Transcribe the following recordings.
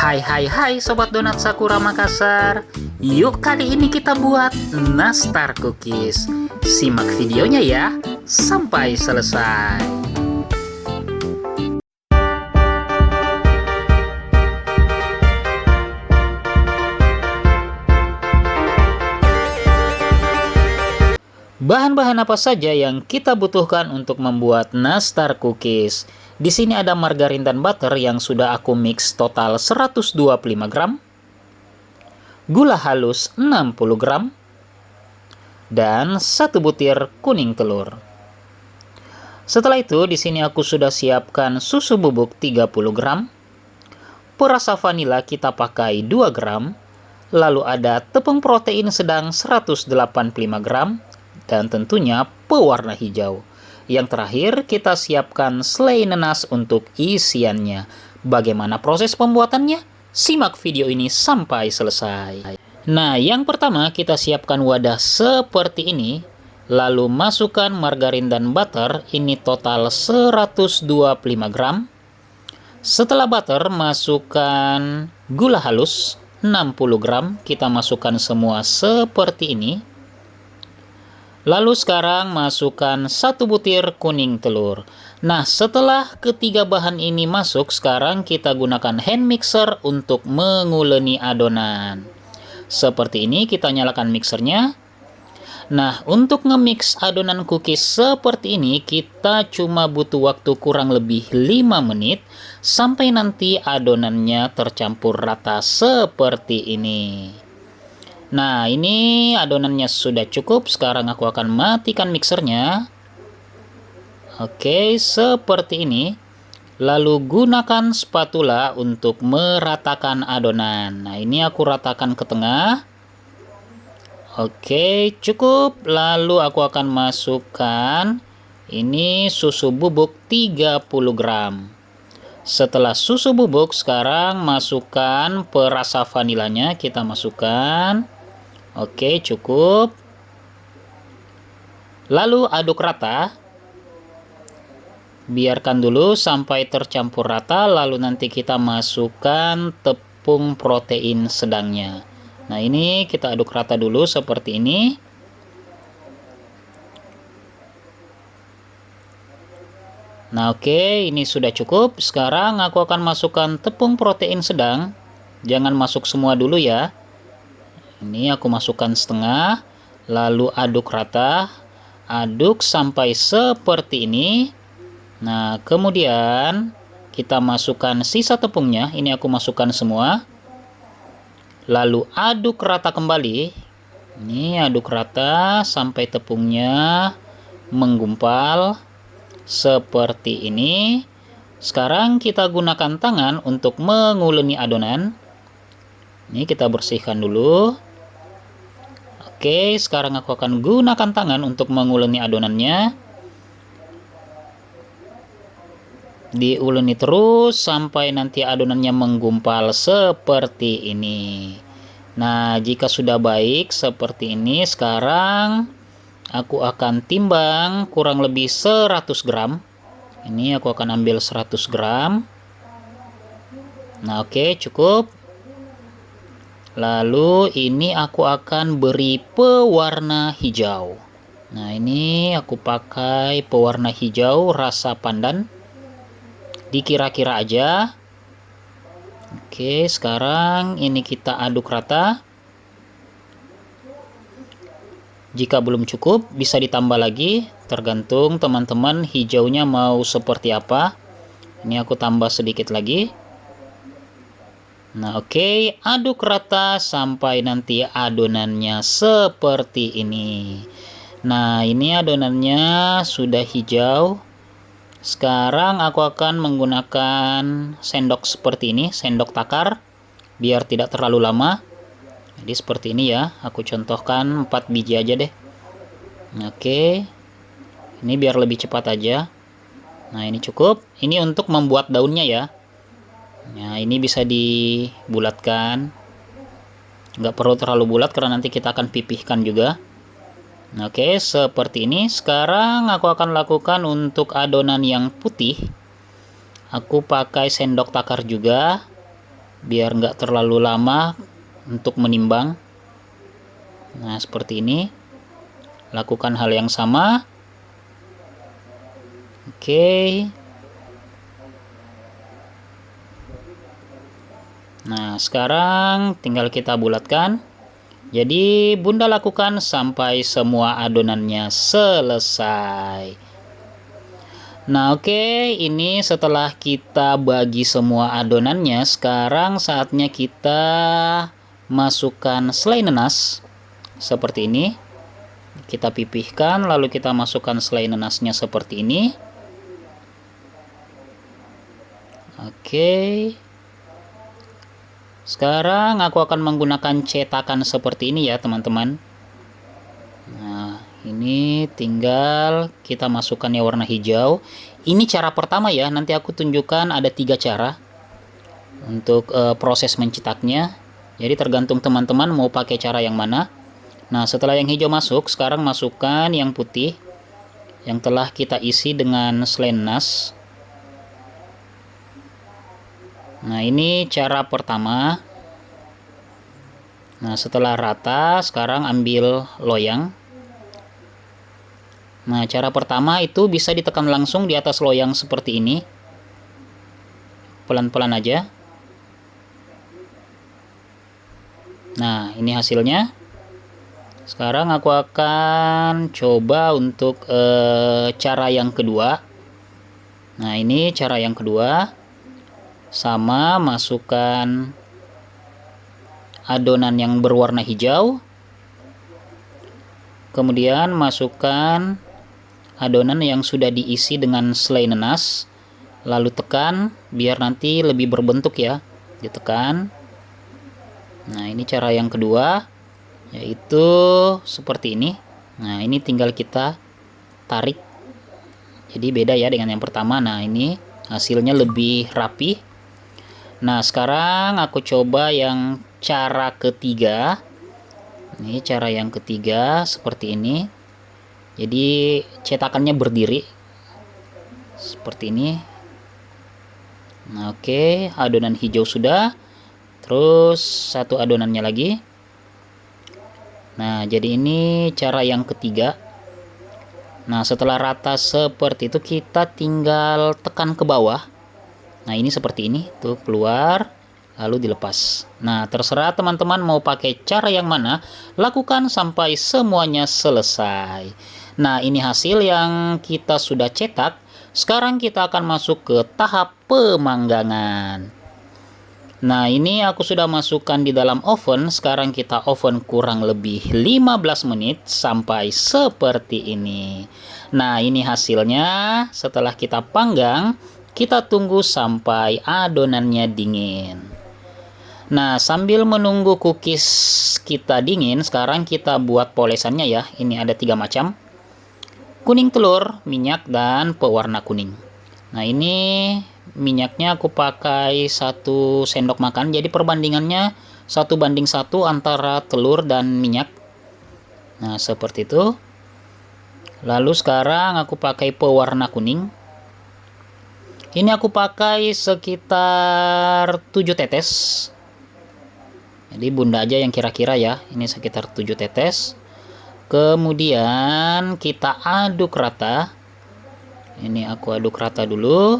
Hai Sobat Donat Sakura Makassar. Yuk kali ini kita buat nastar cookies. Simak videonya ya sampai selesai. Bahan-bahan apa saja yang kita butuhkan untuk membuat nastar cookies? Di sini ada margarin dan butter yang sudah aku mix total 125 gram, gula halus 60 gram, dan 1 butir kuning telur. Setelah itu di sini aku sudah siapkan susu bubuk 30 gram, perasa vanila kita pakai 2 gram, lalu ada tepung protein sedang 185 gram, dan tentunya pewarna hijau. Yang terakhir kita siapkan selai nanas untuk isiannya. Bagaimana proses pembuatannya? Simak video ini sampai selesai. Nah, yang pertama kita siapkan wadah seperti ini. Lalu masukkan margarin dan butter, ini total 125 gram. Setelah butter, masukkan gula halus 60 gram. Kita masukkan semua seperti ini. Lalu sekarang masukkan 1 butir kuning telur. Nah, setelah ketiga bahan ini masuk, sekarang kita gunakan hand mixer untuk menguleni adonan. Seperti ini, kita nyalakan mixernya. Nah, untuk nge-mix adonan cookies seperti ini, kita cuma butuh waktu kurang lebih 5 menit sampai nanti adonannya tercampur rata seperti ini. Nah, ini adonannya sudah cukup. Sekarang aku akan matikan mixernya. Oke, seperti ini. Lalu gunakan spatula untuk meratakan adonan. Nah, ini aku ratakan ke tengah. Oke, cukup. Lalu aku akan masukkan ini susu bubuk 30 gram. Setelah susu bubuk, sekarang masukkan perasa vanilanya. Kita masukkan. Oke, cukup. Lalu aduk rata. Biarkan dulu sampai tercampur rata, lalu nanti kita masukkan tepung protein sedangnya. Nah, ini kita aduk rata dulu seperti ini. Nah, oke, ini sudah cukup. Sekarang aku akan masukkan tepung protein sedang. Jangan masuk semua dulu ya. Ini aku masukkan setengah, lalu aduk rata, aduk sampai seperti ini. Nah, kemudian kita masukkan sisa tepungnya, ini aku masukkan semua. Lalu aduk rata kembali. Ini aduk rata sampai tepungnya menggumpal seperti ini. Sekarang kita gunakan tangan untuk menguleni adonan. Ini kita bersihkan dulu. Oke, sekarang aku akan gunakan tangan untuk menguleni adonannya. Diuleni terus sampai nanti adonannya menggumpal seperti ini. Nah, jika sudah baik seperti ini, sekarang aku akan timbang kurang lebih 100 gram. Ini aku akan ambil 100 gram. Nah, oke, cukup. Lalu ini aku akan beri pewarna hijau. Nah, ini aku pakai pewarna hijau rasa pandan. Dikira-kira aja. Oke, sekarang ini kita aduk rata. Jika belum cukup, bisa ditambah lagi. Tergantung teman-teman hijaunya mau seperti apa. Ini aku tambah sedikit lagi. Nah, oke, aduk rata sampai nanti adonannya seperti ini. Nah, ini adonannya sudah hijau. Sekarang aku akan menggunakan sendok seperti ini, sendok takar, biar tidak terlalu lama. Jadi seperti ini ya, aku contohkan 4 biji aja deh. Oke, ini biar lebih cepat aja. Nah, ini cukup. Ini untuk membuat daunnya ya. Nah, ini bisa dibulatkan. Nggak perlu terlalu bulat karena nanti kita akan pipihkan juga. Oke, seperti ini. Sekarang aku akan lakukan untuk adonan yang putih. Aku pakai sendok takar juga. biar nggak terlalu lama untuk menimbang. Nah, seperti ini. Lakukan hal yang sama. Oke. Nah, sekarang tinggal kita bulatkan. Jadi, Bunda lakukan sampai semua adonannya selesai. Nah, oke, ini setelah kita bagi semua adonannya, sekarang saatnya kita masukkan selai nanas seperti ini. Kita pipihkan, lalu kita masukkan selai nanasnya seperti ini. Oke. Sekarang aku akan menggunakan cetakan seperti ini ya, teman-teman. Nah, ini tinggal kita masukkannya warna hijau. Ini cara pertama ya, nanti aku tunjukkan ada 3 cara untuk proses mencetaknya. Jadi tergantung teman-teman mau pakai cara yang mana. Nah, setelah yang hijau masuk, sekarang masukkan yang putih yang telah kita isi dengan selai nanas. Nah, ini cara pertama. Nah, setelah rata, sekarang ambil loyang. Nah, cara pertama itu bisa ditekan langsung di atas loyang seperti ini. Pelan-pelan aja. Nah, ini hasilnya. Sekarang aku akan coba untuk cara yang kedua. Nah, ini cara yang kedua. Sama, masukkan adonan yang berwarna hijau. Kemudian masukkan adonan yang sudah diisi dengan selai nanas. Lalu tekan biar nanti lebih berbentuk ya. Ditekan. Nah, ini cara yang kedua, yaitu seperti ini. Nah, ini tinggal kita tarik. Jadi beda ya dengan yang pertama. Nah, ini hasilnya lebih rapi. Nah, sekarang aku coba yang cara ketiga. Ini cara yang ketiga seperti ini. Jadi cetakannya berdiri seperti ini. Nah, oke, adonan hijau sudah. Terus satu adonannya lagi. Nah, jadi ini cara yang ketiga. Nah, setelah rata seperti itu, kita tinggal tekan ke bawah. Nah, ini seperti ini, tuh keluar, lalu dilepas. Nah, terserah teman-teman mau pakai cara yang mana, lakukan sampai semuanya selesai. Nah, ini hasil yang kita sudah cetak. Sekarang kita akan masuk ke tahap pemanggangan. Nah, ini aku sudah masukkan di dalam oven. Sekarang kita oven kurang lebih 15 menit sampai seperti ini. Nah, ini hasilnya setelah kita panggang. Kita tunggu sampai adonannya dingin. Nah, sambil menunggu cookies kita dingin, sekarang kita buat polesannya ya. Ini ada 3 macam. Kuning telur, minyak, dan pewarna kuning. Nah, ini minyaknya aku pakai 1 sendok makan. Jadi perbandingannya 1:1 antara telur dan minyak. Nah, seperti itu. Lalu sekarang aku pakai pewarna kuning. Ini aku pakai sekitar 7 tetes. Jadi Bunda aja yang kira-kira ya. Ini sekitar 7 tetes. Kemudian kita aduk rata. Ini aku aduk rata dulu.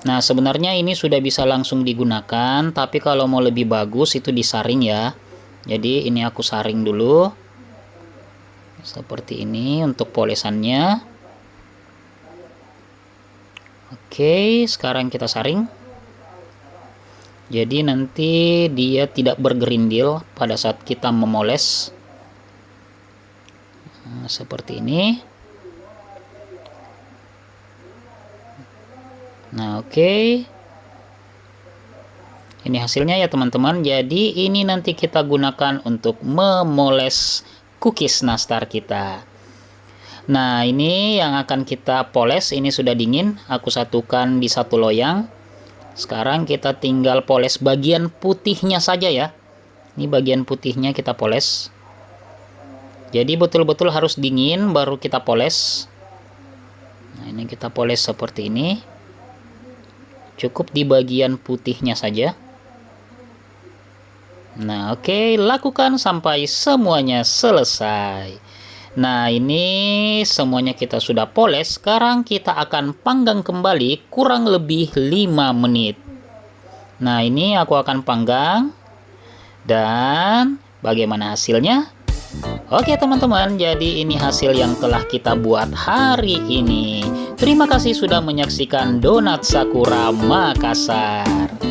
Nah, sebenarnya ini sudah bisa langsung digunakan, tapi kalau mau lebih bagus itu disaring ya. Jadi ini aku saring dulu. Seperti ini untuk polesannya. Oke, sekarang kita saring. Jadi nanti dia tidak bergerindil pada saat kita memoles. Nah, seperti ini. Nah, oke. Ini hasilnya ya teman-teman. Jadi ini nanti kita gunakan untuk memoles cookies nastar kita. Nah, ini yang akan kita poles. Ini sudah dingin. Aku satukan di satu loyang. Sekarang kita tinggal poles bagian putihnya saja ya. Ini bagian putihnya kita poles. Jadi betul-betul harus dingin baru kita poles. Nah, ini kita poles seperti ini. Cukup di bagian putihnya saja. Nah, oke, lakukan sampai semuanya selesai. Nah, ini semuanya kita sudah poles. Sekarang kita akan panggang kembali kurang lebih 5 menit. Nah, ini aku akan panggang. Dan bagaimana hasilnya? Oke teman-teman, jadi ini hasil yang telah kita buat hari ini. Terima kasih sudah menyaksikan Donat Sakura Makassar.